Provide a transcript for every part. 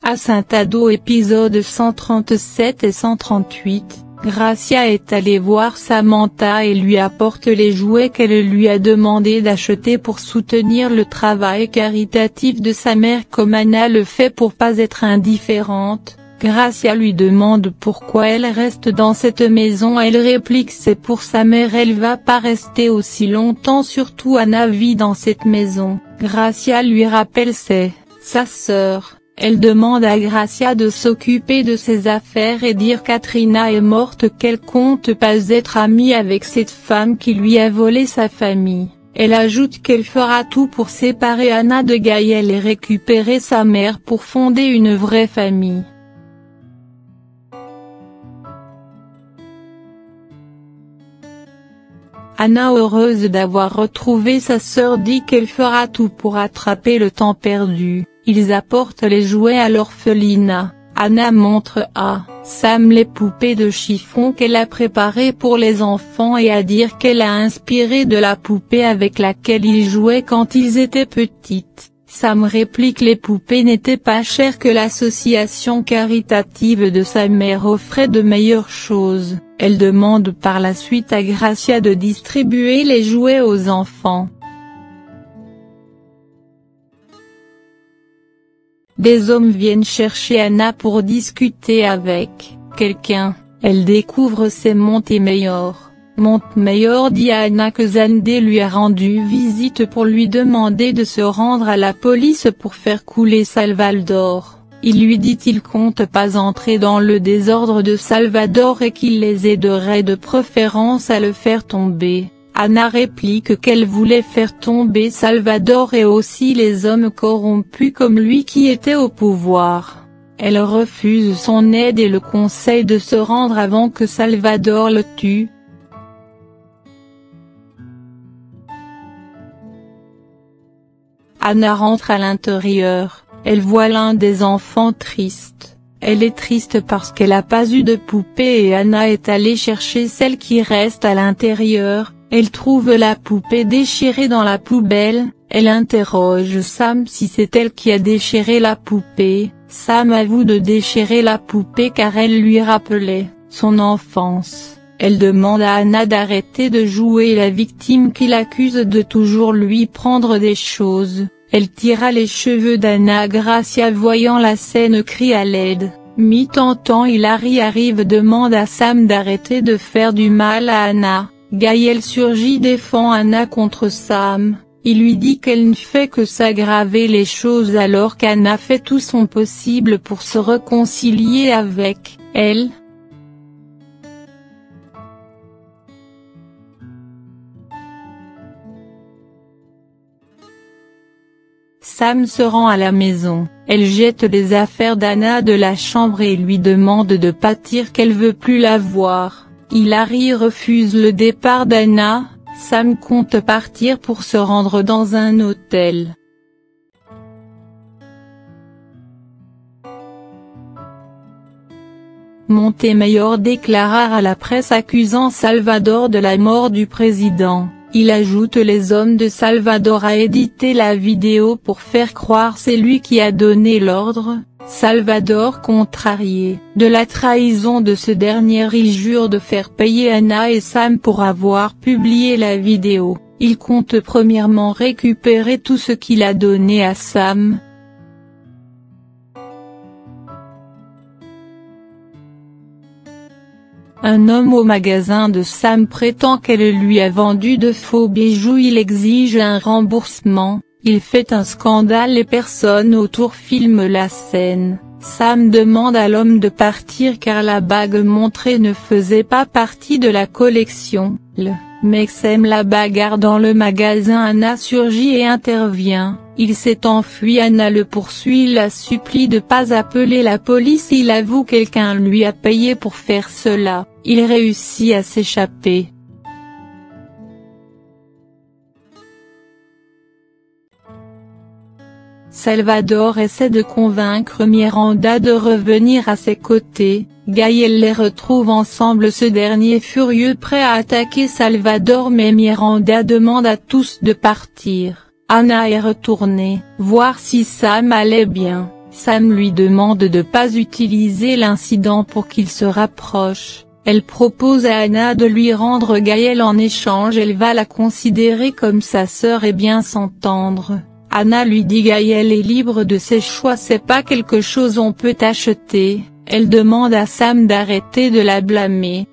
À Saint-Ado épisode 137 et 138, Gracia est allée voir Samantha et lui apporte les jouets qu'elle lui a demandé d'acheter pour soutenir le travail caritatif de sa mère comme Anna le fait pour pas être indifférente. Gracia lui demande pourquoi elle reste dans cette maison, elle réplique c'est pour sa mère, elle va pas rester aussi longtemps, surtout Anna vit dans cette maison. Gracia lui rappelle c'est sa sœur. Elle demande à Gracia de s'occuper de ses affaires et dire Katrina est morte, qu'elle compte pas être amie avec cette femme qui lui a volé sa famille. Elle ajoute qu'elle fera tout pour séparer Anna de Gaël et récupérer sa mère pour fonder une vraie famille. Anna, heureuse d'avoir retrouvé sa sœur, dit qu'elle fera tout pour attraper le temps perdu. Ils apportent les jouets à l'orphelinat. Anna montre à Sam les poupées de chiffon qu'elle a préparées pour les enfants et à dire qu'elle a inspiré de la poupée avec laquelle ils jouaient quand ils étaient petites. Sam réplique les poupées n'étaient pas chères, que l'association caritative de sa mère offrait de meilleures choses. Elle demande par la suite à Gracia de distribuer les jouets aux enfants. Des hommes viennent chercher Anna pour discuter avec quelqu'un. Elle découvre c'est Montemayor. Montemayor dit à Anna que Zandé lui a rendu visite pour lui demander de se rendre à la police pour faire couler Salvador. Il lui dit qu'il compte pas entrer dans le désordre de Salvador et qu'il les aiderait de préférence à le faire tomber. Anna réplique qu'elle voulait faire tomber Salvador et aussi les hommes corrompus comme lui qui étaient au pouvoir. Elle refuse son aide et le conseille de se rendre avant que Salvador le tue. Anna rentre à l'intérieur, elle voit l'un des enfants triste. Elle est triste parce qu'elle n'a pas eu de poupée et Anna est allée chercher celle qui reste à l'intérieur. Elle trouve la poupée déchirée dans la poubelle, elle interroge Sam si c'est elle qui a déchiré la poupée. Sam avoue de déchirer la poupée car elle lui rappelait son enfance. Elle demande à Anna d'arrêter de jouer la victime qu'il accuse de toujours lui prendre des choses. Elle tira les cheveux d'Anna. Gracia voyant la scène crie à l'aide. Mi-tentant Hilary arrive, demande à Sam d'arrêter de faire du mal à Anna. Gaël surgit, défend Anna contre Sam. Il lui dit qu'elle ne fait que s'aggraver les choses alors qu'Anna fait tout son possible pour se réconcilier avec elle. Sam se rend à la maison, elle jette les affaires d'Anna de la chambre et lui demande de partir, qu'elle veut plus la voir. Hilary refuse le départ d'Anna. Sam compte partir pour se rendre dans un hôtel. Montemayor déclara à la presse accusant Salvador de la mort du président. Il ajoute les hommes de Salvador à éditer la vidéo pour faire croire c'est lui qui a donné l'ordre. Salvador contrarié de la trahison de ce dernier, il jure de faire payer Anna et Sam pour avoir publié la vidéo. Il compte premièrement récupérer tout ce qu'il a donné à Sam. Un homme au magasin de Sam prétend qu'elle lui a vendu de faux bijoux, il exige un remboursement. Il fait un scandale, les personnes autour filment la scène. Sam demande à l'homme de partir car la bague montrée ne faisait pas partie de la collection. Le mec sème la bagarre dans le magasin. Anna surgit et intervient. Il s'est enfui. Anna le poursuit, la supplie de pas appeler la police. Il avoue quelqu'un lui a payé pour faire cela. Il réussit à s'échapper. Salvador essaie de convaincre Miranda de revenir à ses côtés. Gaël les retrouve ensemble, ce dernier furieux prêt à attaquer Salvador, mais Miranda demande à tous de partir. Anna est retournée voir si Sam allait bien. Sam lui demande de ne pas utiliser l'incident pour qu'il se rapproche. Elle propose à Anna de lui rendre Gaël en échange, elle va la considérer comme sa sœur et bien s'entendre. Anna lui dit Gaël est libre de ses choix, c'est pas quelque chose on peut acheter. Elle demande à Sam d'arrêter de la blâmer.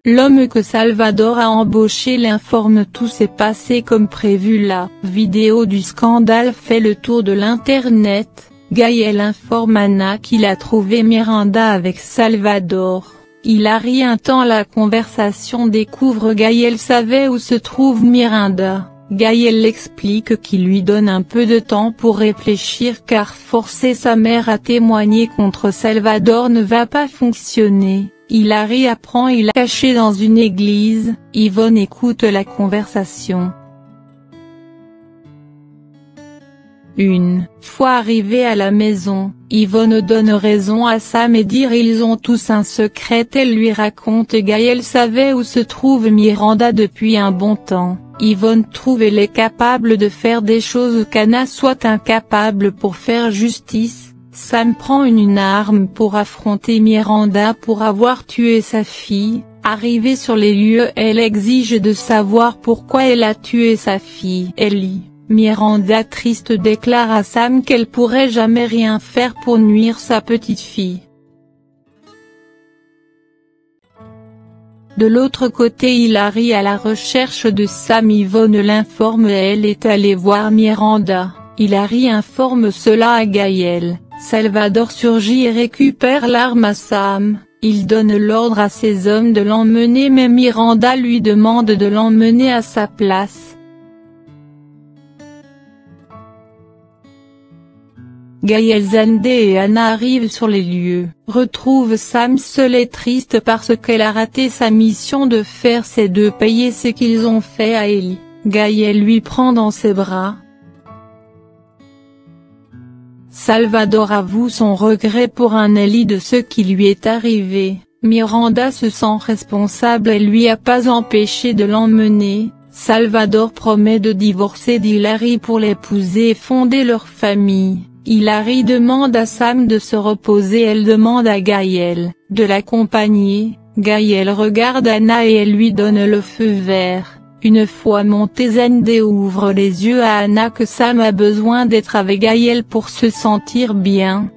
L'homme que Salvador a embauché l'informe, tout s'est passé comme prévu. La vidéo du scandale fait le tour de l'internet. Gaël informe Anna qu'il a trouvé Miranda avec Salvador. Hilary entend la conversation, découvre Gaël savait où se trouve Miranda. Gaël l'explique qu'il lui donne un peu de temps pour réfléchir car forcer sa mère à témoigner contre Salvador ne va pas fonctionner. Hilary apprend il est caché dans une église. Yvonne écoute la conversation. Une fois arrivée à la maison, Yvonne donne raison à Sam et dit ils ont tous un secret. Elle lui raconte Gaël savait où se trouve Miranda depuis un bon temps. Yvonne trouve elle est capable de faire des choses qu'Anna soit incapable pour faire justice. Sam prend une arme pour affronter Miranda pour avoir tué sa fille. Arrivée sur les lieux, elle exige de savoir pourquoi elle a tué sa fille. Ellie. Miranda triste déclare à Sam qu'elle pourrait jamais rien faire pour nuire sa petite fille. De l'autre côté, Hilary à la recherche de Sam. Yvonne l'informe et elle est allée voir Miranda. Hilary informe cela à Gaël. Salvador surgit et récupère l'arme à Sam. Il donne l'ordre à ses hommes de l'emmener, mais Miranda lui demande de l'emmener à sa place. Gaël, Zandé et Anna arrivent sur les lieux, retrouvent Sam seul et triste parce qu'elle a raté sa mission de faire ces deux payer ce qu'ils ont fait à Ellie. Gaël lui prend dans ses bras. Salvador avoue son regret pour Ellie de ce qui lui est arrivé. Miranda se sent responsable et lui a pas empêché de l'emmener. Salvador promet de divorcer d'Hilary pour l'épouser et fonder leur famille. Hilary demande à Sam de se reposer, elle demande à Gaël de l'accompagner. Gaël regarde Anna et elle lui donne le feu vert. Une fois monté, Zandé ouvre les yeux à Anna que Sam a besoin d'être avec Gaël pour se sentir bien.